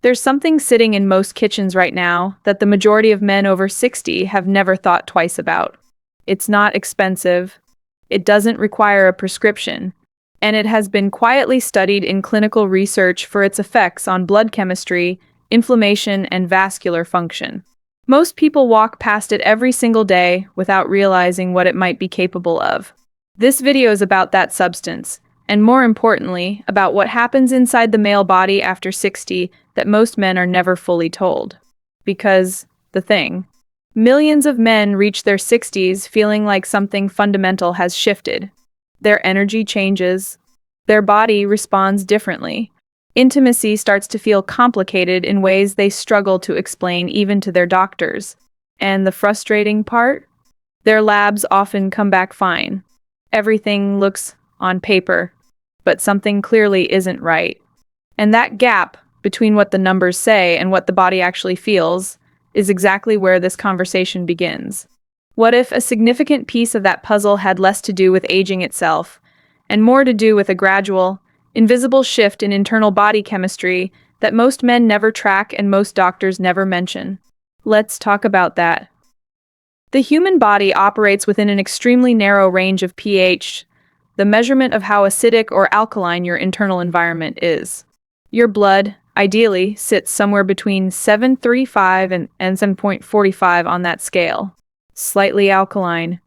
There's something sitting in most kitchens right now that the majority of men over 60 have never thought twice about. It's not expensive, it doesn't require a prescription, and it has been quietly studied in clinical research for its effects on blood chemistry, inflammation, and vascular function. Most people walk past it every single day without realizing what it might be capable of. This video is about that substance, and more importantly, about what happens inside the male body after 60 that most men are never fully told. Because, millions of men reach their 60s feeling like something fundamental has shifted. Their energy changes. Their body responds differently. Intimacy starts to feel complicated in ways they struggle to explain even to their doctors. And the frustrating part? Their labs often come back fine. Everything looks on paper, but something clearly isn't right. And that gap between what the numbers say and what the body actually feels is exactly where this conversation begins. What if a significant piece of that puzzle had less to do with aging itself, and more to do with a gradual, invisible shift in internal body chemistry that most men never track and most doctors never mention? Let's talk about that. The human body operates within an extremely narrow range of pH, the measurement of how acidic or alkaline your internal environment is. Your blood, ideally, sits somewhere between 7.35 and 7.45 on that scale. Slightly alkaline.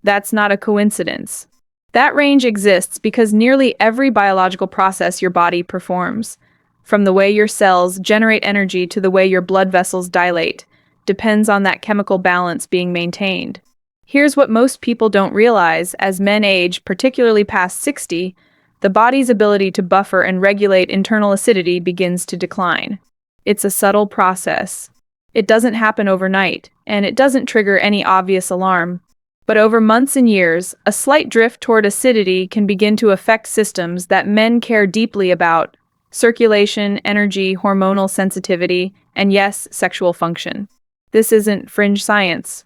That's not a coincidence. That range exists because nearly every biological process your body performs, from the way your cells generate energy to the way your blood vessels dilate, depends on that chemical balance being maintained. Here's what most people don't realize: as men age, particularly past 60, the body's ability to buffer and regulate internal acidity begins to decline. It's a subtle process. It doesn't happen overnight, and it doesn't trigger any obvious alarm. But over months and years, a slight drift toward acidity can begin to affect systems that men care deeply about: circulation, energy, hormonal sensitivity, and yes, sexual function. This isn't fringe science.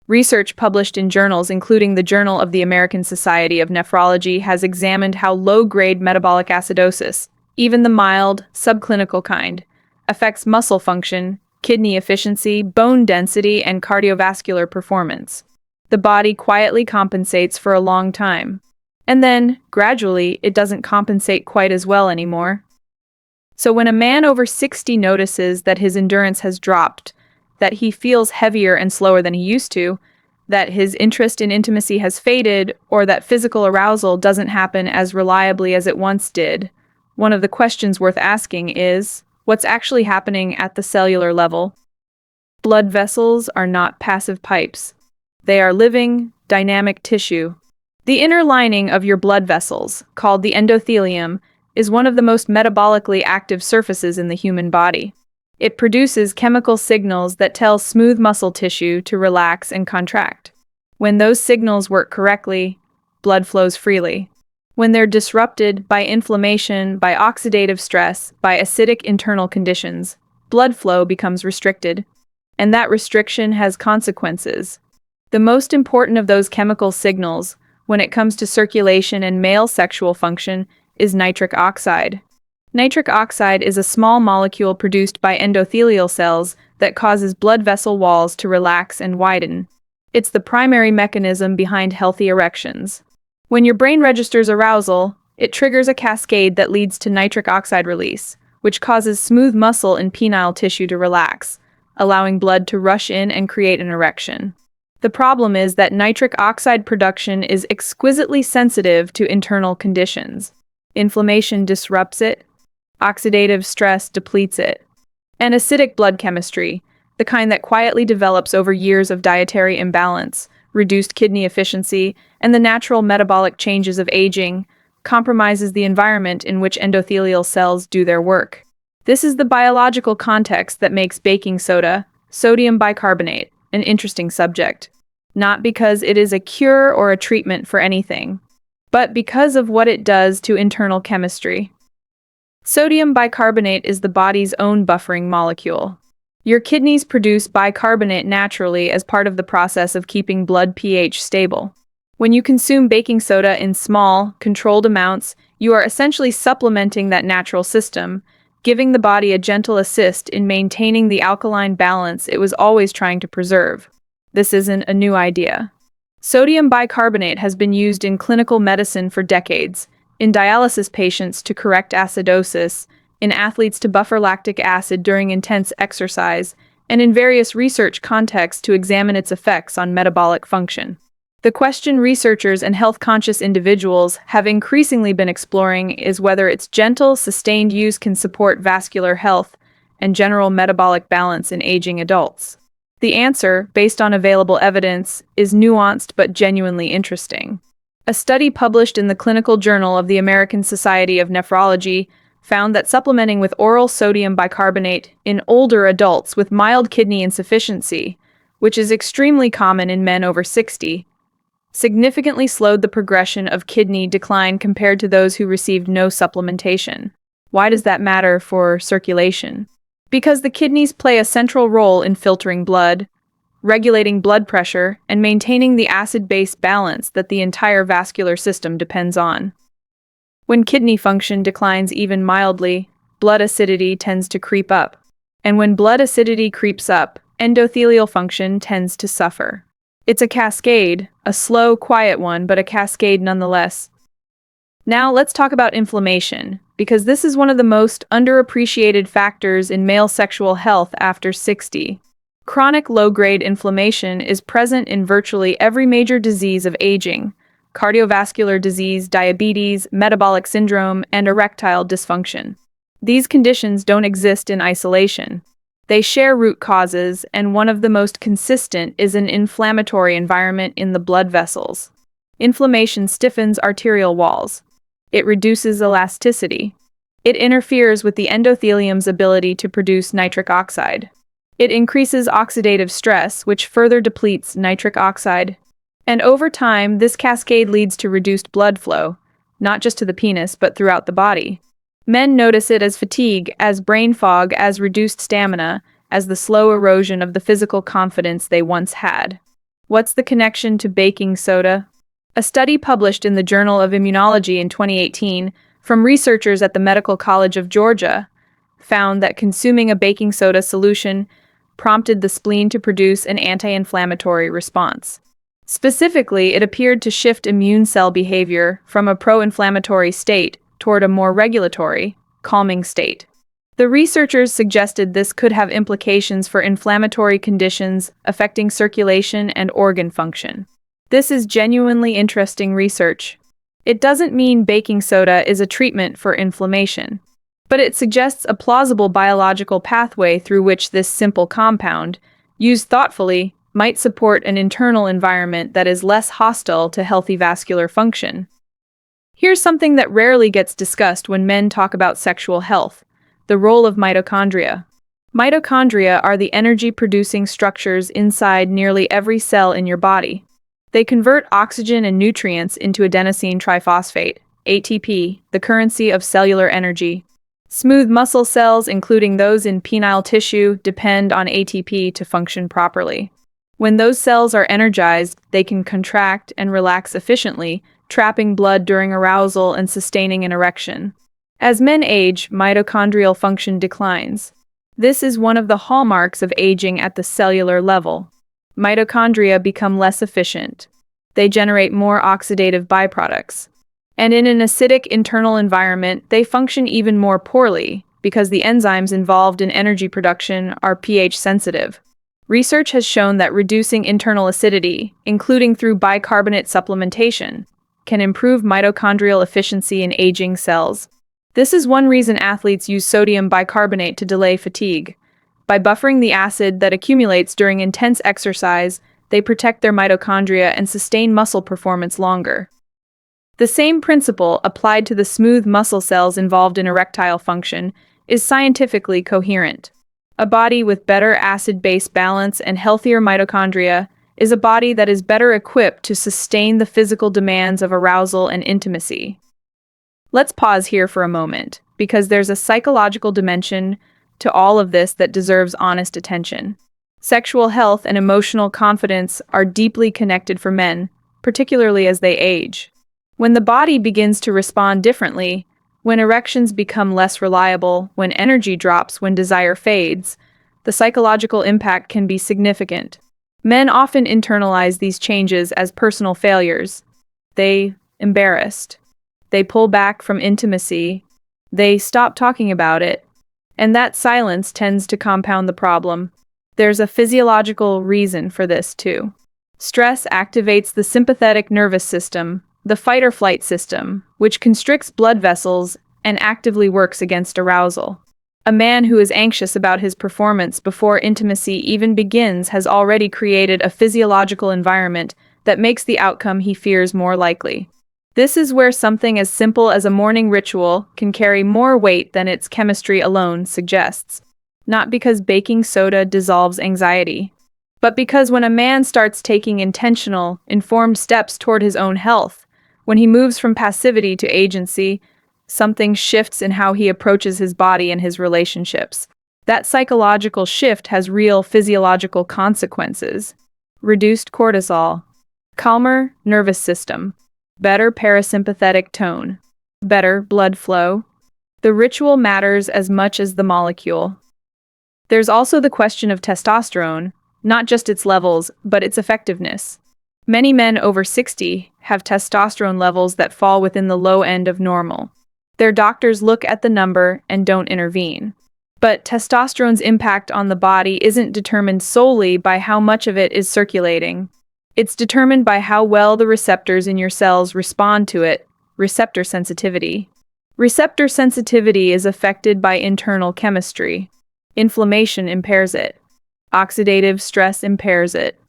Research published in journals, including the Journal of the American Society of Nephrology, has examined how low-grade metabolic acidosis, even the mild, subclinical kind, affects muscle function, kidney efficiency, bone density, and cardiovascular performance. The body quietly compensates for a long time. And then, gradually, it doesn't compensate quite as well anymore. So when a man over 60 notices that his endurance has dropped, that he feels heavier and slower than he used to, that his interest in intimacy has faded, or that physical arousal doesn't happen as reliably as it once did, one of the questions worth asking is, what's actually happening at the cellular level? Blood vessels are not passive pipes. They are living, dynamic tissue. The inner lining of your blood vessels, called the endothelium, is one of the most metabolically active surfaces in the human body. It produces chemical signals that tell smooth muscle tissue to relax and contract. When those signals work correctly, blood flows freely. When they're disrupted by inflammation, by oxidative stress, by acidic internal conditions, blood flow becomes restricted. And that restriction has consequences. The most important of those chemical signals, when it comes to circulation and male sexual function, is nitric oxide. Nitric oxide is a small molecule produced by endothelial cells that causes blood vessel walls to relax and widen. It's the primary mechanism behind healthy erections. When your brain registers arousal, it triggers a cascade that leads to nitric oxide release, which causes smooth muscle and penile tissue to relax, allowing blood to rush in and create an erection. The problem is that nitric oxide production is exquisitely sensitive to internal conditions. Inflammation disrupts it. Oxidative stress depletes it. And acidic blood chemistry, the kind that quietly develops over years of dietary imbalance, reduced kidney efficiency, and the natural metabolic changes of aging, compromises the environment in which endothelial cells do their work. This is the biological context that makes baking soda, sodium bicarbonate, an interesting subject. Not because it is a cure or a treatment for anything, but because of what it does to internal chemistry. Sodium bicarbonate is the body's own buffering molecule. Your kidneys produce bicarbonate naturally as part of the process of keeping blood pH stable. When you consume baking soda in small, controlled amounts, you are essentially supplementing that natural system, giving the body a gentle assist in maintaining the alkaline balance it was always trying to preserve. This isn't a new idea. Sodium bicarbonate has been used in clinical medicine for decades, in dialysis patients to correct acidosis, in athletes to buffer lactic acid during intense exercise, and in various research contexts to examine its effects on metabolic function. The question researchers and health-conscious individuals have increasingly been exploring is whether its gentle, sustained use can support vascular health and general metabolic balance in aging adults. The answer, based on available evidence, is nuanced but genuinely interesting. A study published in the Clinical Journal of the American Society of Nephrology found that supplementing with oral sodium bicarbonate in older adults with mild kidney insufficiency, which is extremely common in men over 60, significantly slowed the progression of kidney decline compared to those who received no supplementation. Why does that matter for circulation? Because the kidneys play a central role in filtering blood, regulating blood pressure, and maintaining the acid-base balance that the entire vascular system depends on. When kidney function declines even mildly, blood acidity tends to creep up. And when blood acidity creeps up, endothelial function tends to suffer. It's a cascade, a slow, quiet one, but a cascade nonetheless. Now let's talk about inflammation, because this is one of the most underappreciated factors in male sexual health after 60. Chronic low-grade inflammation is present in virtually every major disease of aging: cardiovascular disease, diabetes, metabolic syndrome, and erectile dysfunction. These conditions don't exist in isolation. They share root causes, and one of the most consistent is an inflammatory environment in the blood vessels. Inflammation stiffens arterial walls. It reduces elasticity. It interferes with the endothelium's ability to produce nitric oxide. It increases oxidative stress, which further depletes nitric oxide. And over time, this cascade leads to reduced blood flow, not just to the penis, but throughout the body. Men notice it as fatigue, as brain fog, as reduced stamina, as the slow erosion of the physical confidence they once had. What's the connection to baking soda? A study published in the Journal of Immunology in 2018 from researchers at the Medical College of Georgia found that consuming a baking soda solution prompted the spleen to produce an anti-inflammatory response. Specifically, it appeared to shift immune cell behavior from a pro-inflammatory state toward a more regulatory, calming state. The researchers suggested this could have implications for inflammatory conditions affecting circulation and organ function. This is genuinely interesting research. It doesn't mean baking soda is a treatment for inflammation, but it suggests a plausible biological pathway through which this simple compound, used thoughtfully, might support an internal environment that is less hostile to healthy vascular function. Here's something that rarely gets discussed when men talk about sexual health: the role of mitochondria. Mitochondria are the energy-producing structures inside nearly every cell in your body. They convert oxygen and nutrients into adenosine triphosphate, ATP, the currency of cellular energy. Smooth muscle cells, including those in penile tissue, depend on ATP to function properly. When those cells are energized, they can contract and relax efficiently, trapping blood during arousal and sustaining an erection. As men age, mitochondrial function declines. This is one of the hallmarks of aging at the cellular level. Mitochondria become less efficient. They generate more oxidative byproducts. And in an acidic internal environment, they function even more poorly because the enzymes involved in energy production are pH sensitive. Research has shown that reducing internal acidity, including through bicarbonate supplementation, can improve mitochondrial efficiency in aging cells. This is one reason athletes use sodium bicarbonate to delay fatigue. By buffering the acid that accumulates during intense exercise, they protect their mitochondria and sustain muscle performance longer. The same principle, applied to the smooth muscle cells involved in erectile function, is scientifically coherent. A body with better acid-base balance and healthier mitochondria is a body that is better equipped to sustain the physical demands of arousal and intimacy. Let's pause here for a moment, because there's a psychological dimension to all of this that deserves honest attention. Sexual health and emotional confidence are deeply connected for men, particularly as they age. When the body begins to respond differently, When erections become less reliable, when energy drops, when desire fades, the psychological impact can be significant. Men often internalize these changes as personal failures. They embarrassed. They pull back from intimacy. They stop talking about it. And that silence tends to compound the problem. There's a physiological reason for this, too. Stress activates the sympathetic nervous system, the fight-or-flight system, which constricts blood vessels and actively works against arousal. A man who is anxious about his performance before intimacy even begins has already created a physiological environment that makes the outcome he fears more likely. This is where something as simple as a morning ritual can carry more weight than its chemistry alone suggests. Not because baking soda dissolves anxiety, but because when a man starts taking intentional, informed steps toward his own health, when he moves from passivity to agency, something shifts in how he approaches his body and his relationships. That psychological shift has real physiological consequences. Reduced cortisol, calmer nervous system, better parasympathetic tone, better blood flow. The ritual matters as much as the molecule. There's also the question of testosterone, not just its levels, but its effectiveness. Many men over 60 have testosterone levels that fall within the low end of normal. Their doctors look at the number and don't intervene. But testosterone's impact on the body isn't determined solely by how much of it is circulating. It's determined by how well the receptors in your cells respond to it, receptor sensitivity. Receptor sensitivity is affected by internal chemistry. Inflammation impairs it. Oxidative stress impairs it.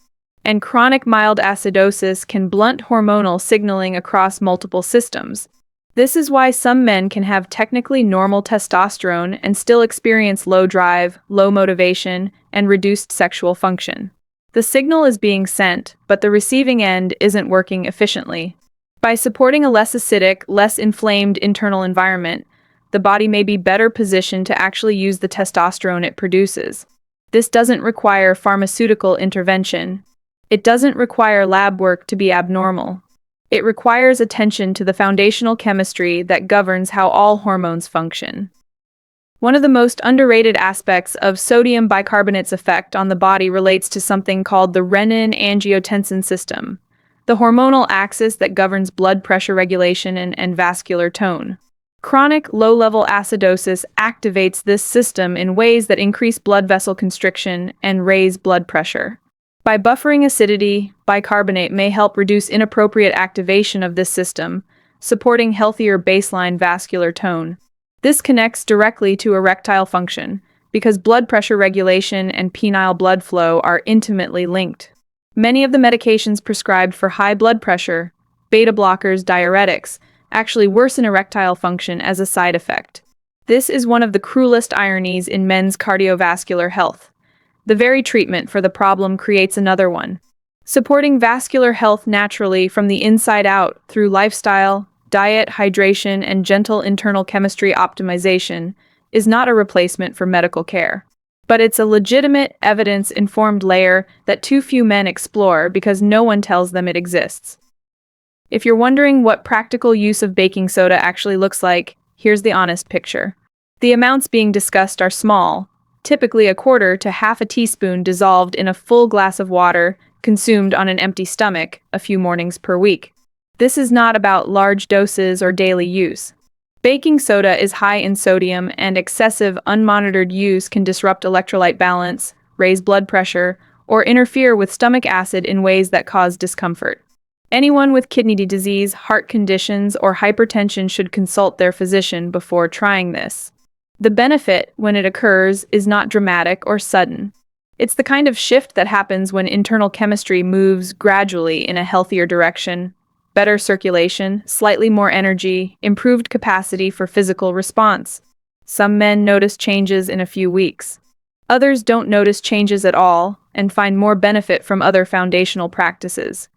And chronic mild acidosis can blunt hormonal signaling across multiple systems. This is why some men can have technically normal testosterone and still experience low drive, low motivation, and reduced sexual function. The signal is being sent, but the receiving end isn't working efficiently. By supporting a less acidic, less inflamed internal environment, the body may be better positioned to actually use the testosterone it produces. This doesn't require pharmaceutical intervention. It doesn't require lab work to be abnormal. It requires attention to the foundational chemistry that governs how all hormones function. One of the most underrated aspects of sodium bicarbonate's effect on the body relates to something called the renin-angiotensin system, the hormonal axis that governs blood pressure regulation and vascular tone. Chronic low-level acidosis activates this system in ways that increase blood vessel constriction and raise blood pressure. By buffering acidity, bicarbonate may help reduce inappropriate activation of this system, supporting healthier baseline vascular tone. This connects directly to erectile function, because blood pressure regulation and penile blood flow are intimately linked. Many of the medications prescribed for high blood pressure, beta blockers, diuretics, actually worsen erectile function as a side effect. This is one of the cruelest ironies in men's cardiovascular health. The very treatment for the problem creates another one. Supporting vascular health naturally from the inside out through lifestyle, diet, hydration, and gentle internal chemistry optimization is not a replacement for medical care. But it's a legitimate, evidence-informed layer that too few men explore because no one tells them it exists. If you're wondering what practical use of baking soda actually looks like, here's the honest picture. The amounts being discussed are small, typically 1/4 to 1/2 teaspoon dissolved in a full glass of water, consumed on an empty stomach a few mornings per week. This is not about large doses or daily use. Baking soda is high in sodium, and excessive, unmonitored use can disrupt electrolyte balance, raise blood pressure, or interfere with stomach acid in ways that cause discomfort. Anyone with kidney disease, heart conditions, or hypertension should consult their physician before trying this. The benefit, when it occurs, is not dramatic or sudden. It's the kind of shift that happens when internal chemistry moves gradually in a healthier direction. Better circulation, slightly more energy, improved capacity for physical response. Some men notice changes in a few weeks. Others don't notice changes at all and find more benefit from other foundational practices.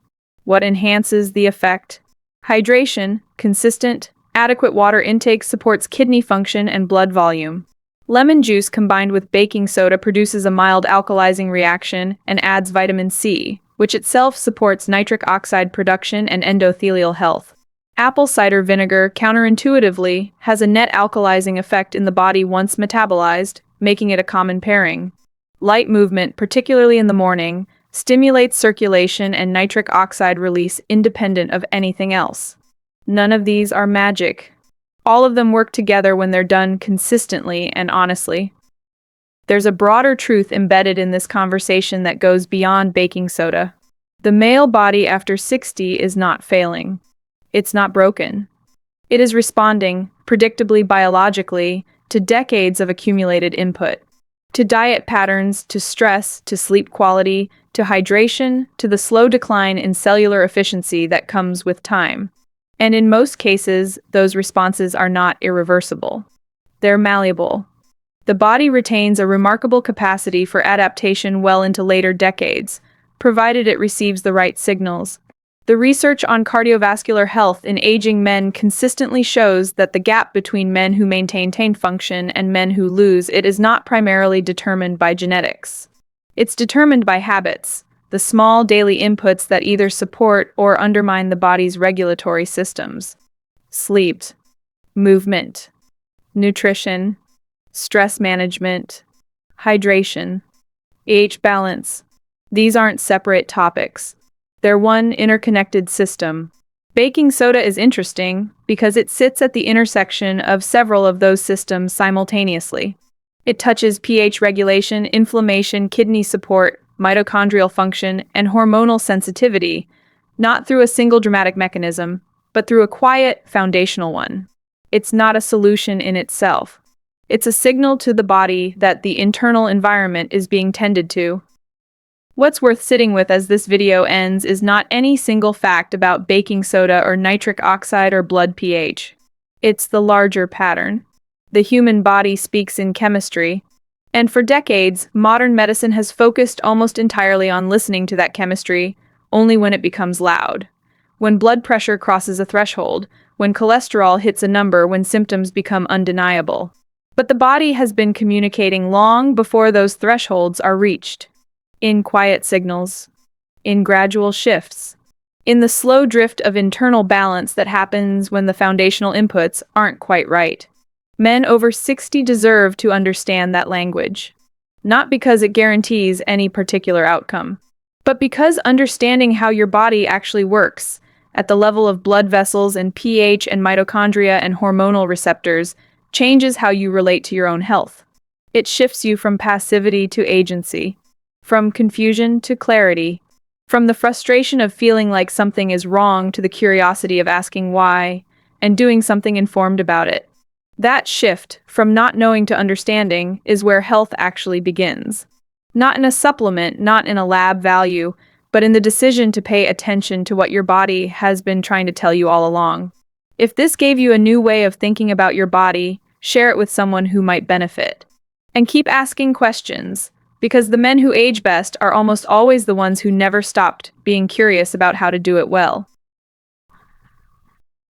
What enhances the effect? Hydration, consistent, adequate water intake supports kidney function and blood volume. Lemon juice combined with baking soda produces a mild alkalizing reaction and adds vitamin C, which itself supports nitric oxide production and endothelial health. Apple cider vinegar, counterintuitively, has a net alkalizing effect in the body once metabolized, making it a common pairing. Light movement, particularly in the morning, stimulates circulation and nitric oxide release independent of anything else. None of these are magic. All of them work together when they're done consistently and honestly. There's a broader truth embedded in this conversation that goes beyond baking soda. The male body after 60 is not failing. It's not broken. It is responding, predictably biologically, to decades of accumulated input. To diet patterns, to stress, to sleep quality, to hydration, to the slow decline in cellular efficiency that comes with time. And in most cases, those responses are not irreversible. They're malleable. The body retains a remarkable capacity for adaptation well into later decades, provided it receives the right signals. The research on cardiovascular health in aging men consistently shows that the gap between men who maintain function and men who lose it is not primarily determined by genetics. It's determined by habits, the small daily inputs that either support or undermine the body's regulatory systems. Sleep, movement, nutrition, stress management, hydration, pH balance. These aren't separate topics. They're one interconnected system. Baking soda is interesting because it sits at the intersection of several of those systems simultaneously. It touches pH regulation, inflammation, kidney support, mitochondrial function, and hormonal sensitivity, not through a single dramatic mechanism, but through a quiet, foundational one. It's not a solution in itself. It's a signal to the body that the internal environment is being tended to. What's worth sitting with as this video ends is not any single fact about baking soda or nitric oxide or blood pH. It's the larger pattern. The human body speaks in chemistry, and for decades, modern medicine has focused almost entirely on listening to that chemistry only when it becomes loud. When blood pressure crosses a threshold, when cholesterol hits a number, when symptoms become undeniable. But the body has been communicating long before those thresholds are reached. In quiet signals, in gradual shifts, in the slow drift of internal balance that happens when the foundational inputs aren't quite right. Men over 60 deserve to understand that language, not because it guarantees any particular outcome, but because understanding how your body actually works, at the level of blood vessels and pH and mitochondria and hormonal receptors, changes how you relate to your own health. It shifts you from passivity to agency. From confusion to clarity, from the frustration of feeling like something is wrong to the curiosity of asking why and doing something informed about it. That shift from not knowing to understanding is where health actually begins. Not in a supplement, not in a lab value, but in the decision to pay attention to what your body has been trying to tell you all along. If this gave you a new way of thinking about your body, share it with someone who might benefit. And keep asking questions. Because the men who age best are almost always the ones who never stopped being curious about how to do it well.